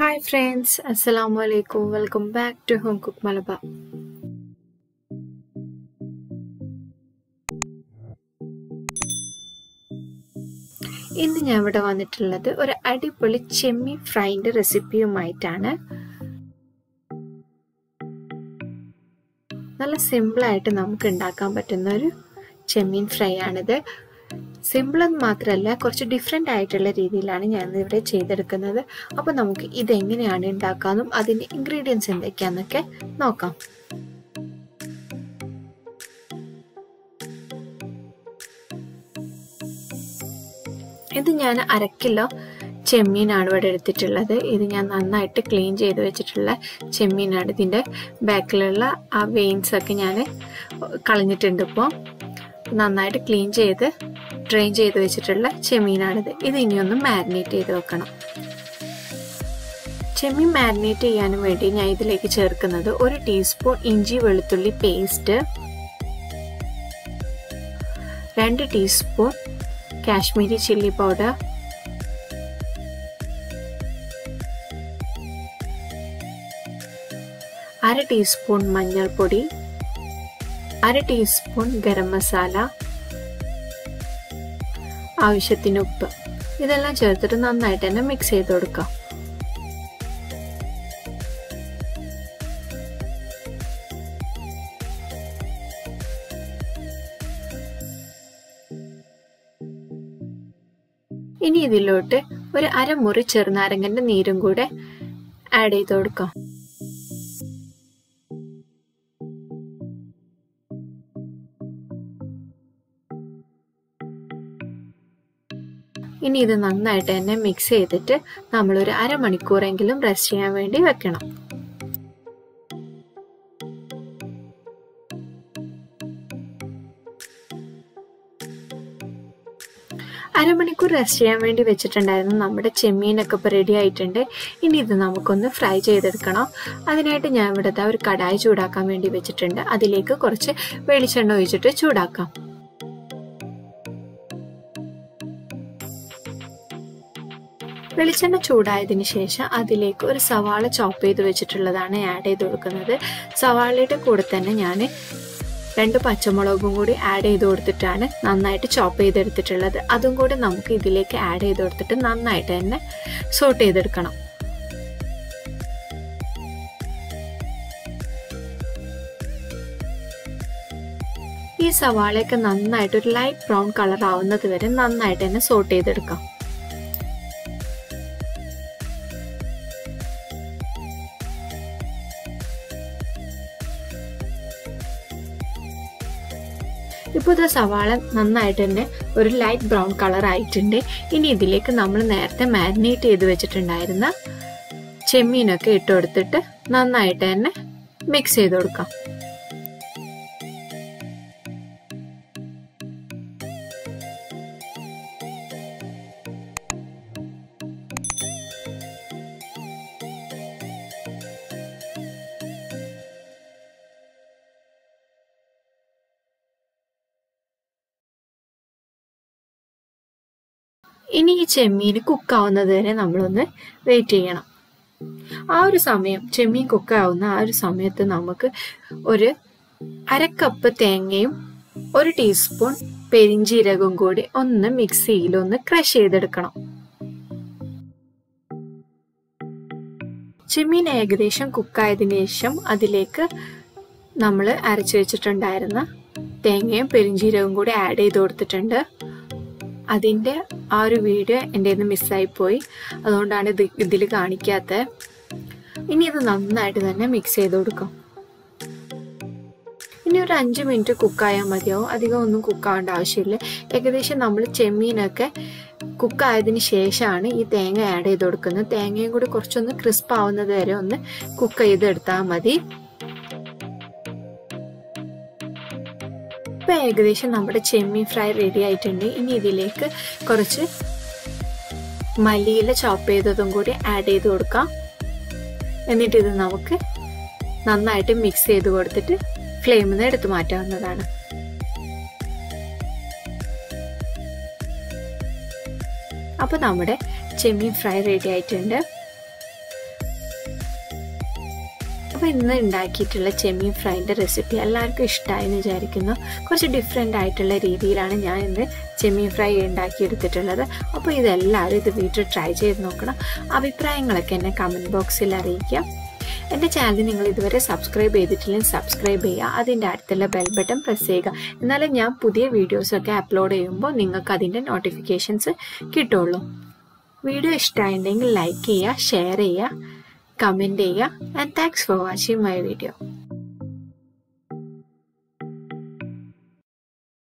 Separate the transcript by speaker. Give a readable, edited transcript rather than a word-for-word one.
Speaker 1: Hi friends, Assalamu alaikum. Welcome back to Home Cook Malabar. ഇന്ന് ഞാൻ ഇവിടെ വന്നിട്ടുള്ളത് ഒരു അടിപൊളി ചെമ്മീൻ ഫ്രൈന്റെ റെസിപ്പിയുമായിട്ടാണ്. നല്ല സിമ്പിൾ ആയിട്ട് നമുക്ക് ഉണ്ടാക്കാൻ പറ്റുന്ന ഒരു ചെമ്മീൻ ഫ്രൈ ആണിത്. സിമ്പിൾ എന്ന് മാത്രമല്ല, കുറച്ച് ഡിഫറെൻ്റ് ആയിട്ടുള്ള രീതിയിലാണ് ഞാൻ ഇവിടെ ചെയ്തെടുക്കുന്നത്. അപ്പോൾ നമുക്ക് ഇതെങ്ങനെയാണ് ഉണ്ടാക്കാനും അതിൻ്റെ ഇൻഗ്രീഡിയൻസ് എന്തൊക്കെയാണെന്നൊക്കെ നോക്കാം. ഇത് ഞാൻ 1/2 കിലോ ചെമ്മീനാണ് ഇവിടെ എടുത്തിട്ടുള്ളത്. ഇത് ഞാൻ നന്നായിട്ട് ക്ലീൻ ചെയ്ത് വെച്ചിട്ടുള്ള ചെമ്മീനാണ്. ഇതിൻ്റെ ബാക്കിലുള്ള ആ വെയിൻസ് ഒക്കെ ഞാൻ കളഞ്ഞിട്ടുണ്ട്. ഇപ്പോൾ നന്നായിട്ട് ക്ലീൻ ചെയ്ത് ഡ്രെയിൻ ചെയ്ത് വെച്ചിട്ടുള്ള ചെമ്മീനാണിത്. ഇത് ഇനിയൊന്ന് മാരിനേറ്റ് ചെയ്ത് വെക്കണം. ചെമ്മീൻ മാരിനേറ്റ് ചെയ്യാനും വേണ്ടി ഞാൻ ഇതിലേക്ക് ചേർക്കുന്നത് 1 ടീസ്പൂൺ ഇഞ്ചി വെളുത്തുള്ളി paste, 2 teaspoon Kashmiri chilli powder, 1/2 teaspoon മഞ്ഞൾപ്പൊടി, 1/2 ടീസ്പൂൺ ഗരം മസാല, ആവശ്യത്തിന് ഉപ്പ്. ഇതെല്ലാം ചേർത്തിട്ട് നന്നായിട്ട് തന്നെ മിക്സ് ചെയ്ത് കൊടുക്കാം. ഇനി ഇതിലോട്ട് ഒരു 1/2 മുറി ചെറുനാരങ്ങന്റെ നീരും കൂടെ ആഡ് ചെയ്ത് കൊടുക്കാം. ഇനി ഇത് നന്നായിട്ട് തന്നെ മിക്സ് ചെയ്തിട്ട് നമ്മളൊരു 1/2 മണിക്കൂറെങ്കിലും റെസ്റ്റ് ചെയ്യാൻ വേണ്ടി വെക്കണം. അരമണിക്കൂർ റെസ്റ്റ് ചെയ്യാൻ വേണ്ടി വെച്ചിട്ടുണ്ടായിരുന്നു. നമ്മുടെ ചെമ്മീനൊക്കെ ഇപ്പോൾ റെഡി ആയിട്ടുണ്ട്. ഇനി ഇത് നമുക്കൊന്ന് ഫ്രൈ ചെയ്തെടുക്കണം. അതിനായിട്ട് ഞാൻ ഇവിടെ ഒരു കടായി ചൂടാക്കാൻ വേണ്ടി വെച്ചിട്ടുണ്ട്. അതിലേക്ക് കുറച്ച് വെളിച്ചെണ്ണ ഒഴിച്ചിട്ട് ചൂടാക്കാം. വെളിച്ചെണ്ണ ചൂടായതിനു ശേഷം അതിലേക്ക് ഒരു സവാള ചോപ്പ് ചെയ്ത് വെച്ചിട്ടുള്ളതാണ് ആഡ് ചെയ്ത് കൊടുക്കുന്നത്. സവാളയുടെ കൂടെ തന്നെ ഞാൻ 2 പച്ചമുളകും കൂടി ആഡ് ചെയ്ത് കൊടുത്തിട്ടാണ് നന്നായിട്ട് ചോപ്പ് ചെയ്തെടുത്തിട്ടുള്ളത്. അതും കൂടി നമുക്ക് ഇതിലേക്ക് ആഡ് ചെയ്ത് കൊടുത്തിട്ട് നന്നായിട്ട് തന്നെ സോട്ട് ചെയ്തെടുക്കണം. ഈ സവാളയൊക്കെ നന്നായിട്ട് ഒരു ലൈറ്റ് ബ്രൗൺ കളർ ആവുന്നത് വരെ നന്നായിട്ട് തന്നെ സോട്ട് ചെയ്തെടുക്കാം. ഇപ്പോൾ ഇത് സവാള നന്നായിട്ട് തന്നെ ഒരു ലൈറ്റ് ബ്രൗൺ കളർ ആയിട്ടുണ്ട്. ഇനി ഇതിലേക്ക് നമ്മൾ നേരത്തെ മാരിനേറ്റ് ചെയ്ത് വെച്ചിട്ടുണ്ടായിരുന്ന ചെമ്മീനൊക്കെ ഇട്ട് കൊടുത്തിട്ട് നന്നായിട്ട് തന്നെ മിക്സ് ചെയ്ത് കൊടുക്കാം. ഇനി ഈ ചെമ്മീൻ കുക്കാവുന്നത് വരെ നമ്മളൊന്ന് വെയിറ്റ് ചെയ്യണം. ആ ഒരു സമയം ചെമ്മീൻ കുക്കാവുന്ന ആ ഒരു സമയത്ത് നമുക്ക് ഒരു 1/2 കപ്പ് തേങ്ങയും 1 ടീസ്പൂൺ പെരിഞ്ജീരകവും കൂടി ഒന്ന് മിക്സിയിലൊന്ന് ക്രഷ് ചെയ്തെടുക്കണം. ചെമ്മീൻ ഏകദേശം കുക്കായതിനു ശേഷം അതിലേക്ക് നമ്മൾ അരച്ചു വെച്ചിട്ടുണ്ടായിരുന്ന തേങ്ങയും പെരിഞ്ജീരകവും കൂടി ആഡ് ചെയ്ത് കൊടുത്തിട്ടുണ്ട്. അതിൻ്റെ ആ ഒരു വീഡിയോ എൻ്റെ നിന്ന് മിസ്സായിപ്പോയി, അതുകൊണ്ടാണ് ഇതിൽ കാണിക്കാത്തത്. ഇനി ഇത് നന്നായിട്ട് തന്നെ മിക്സ് ചെയ്ത് കൊടുക്കാം. ഇനി ഒരു 5 മിനിറ്റ് കുക്കായാൽ മതിയാവും. അധികം ഒന്നും കുക്കാവേണ്ട ആവശ്യമില്ല. ഏകദേശം നമ്മൾ ചെമ്മീനൊക്കെ കുക്കായതിന് ശേഷമാണ് ഈ തേങ്ങ ആഡ് ചെയ്ത് കൊടുക്കുന്നത്. തേങ്ങയും കൂടി കുറച്ചൊന്ന് ക്രിസ്പ് ആവുന്നത് വരെ ഒന്ന് കുക്ക് ചെയ്തെടുത്താൽ മതി. ഇപ്പോൾ ഏകദേശം നമ്മുടെ ചെമ്മീൻ ഫ്രൈ റെഡി ആയിട്ടുണ്ട്. ഇനി ഇതിലേക്ക് കുറച്ച് മല്ലിയില ചോപ്പ് ചെയ്തതും കൂടി ആഡ് ചെയ്ത് കൊടുക്കാം. എന്നിട്ട് ഇത് നമുക്ക് നന്നായിട്ട് മിക്സ് ചെയ്ത് കൊടുത്തിട്ട് ഫ്ലെയിമിൽ നിന്ന് എടുത്തു മാറ്റാവുന്നതാണ്. അപ്പോൾ നമ്മുടെ ചെമ്മീൻ ഫ്രൈ റെഡി ആയിട്ടുണ്ട്. അപ്പോൾ ഇന്ന് ഉണ്ടാക്കിയിട്ടുള്ള ചെമ്മീൻ ഫ്രൈൻ്റെ റെസിപ്പി എല്ലാവർക്കും ഇഷ്ടമായെന്ന് വിചാരിക്കുന്നു. കുറച്ച് ഡിഫറെൻ്റ് ആയിട്ടുള്ള രീതിയിലാണ് ഞാൻ ഇന്ന് ചെമ്മീൻ ഫ്രൈ ഉണ്ടാക്കിയെടുത്തിട്ടുള്ളത്. അപ്പോൾ ഇതെല്ലാവരും ഇത് വീട്ടിൽ ട്രൈ ചെയ്ത് നോക്കണം. അഭിപ്രായങ്ങളൊക്കെ എന്നെ കമൻറ്റ് ബോക്സിൽ അറിയിക്കുക. എൻ്റെ ചാനൽ നിങ്ങൾ ഇതുവരെ സബ്സ്ക്രൈബ് ചെയ്തിട്ടില്ലെങ്കിൽ സബ്സ്ക്രൈബ് ചെയ്യുക. അതിൻ്റെ അടുത്തുള്ള ബെൽ ബട്ടൺ പ്രസ് ചെയ്യുക. എന്നാലും ഞാൻ പുതിയ വീഡിയോസൊക്കെ അപ്ലോഡ് ചെയ്യുമ്പോൾ നിങ്ങൾക്ക് അതിൻ്റെ നോട്ടിഫിക്കേഷൻസ് കിട്ടുള്ളൂ. വീഡിയോ ഇഷ്ടമായിട്ടുണ്ടെങ്കിൽ ലൈക്ക് ചെയ്യുക, ഷെയർ ചെയ്യുക, കമൻറ്റ് ചെയ്യുക. And thanks for watching my video.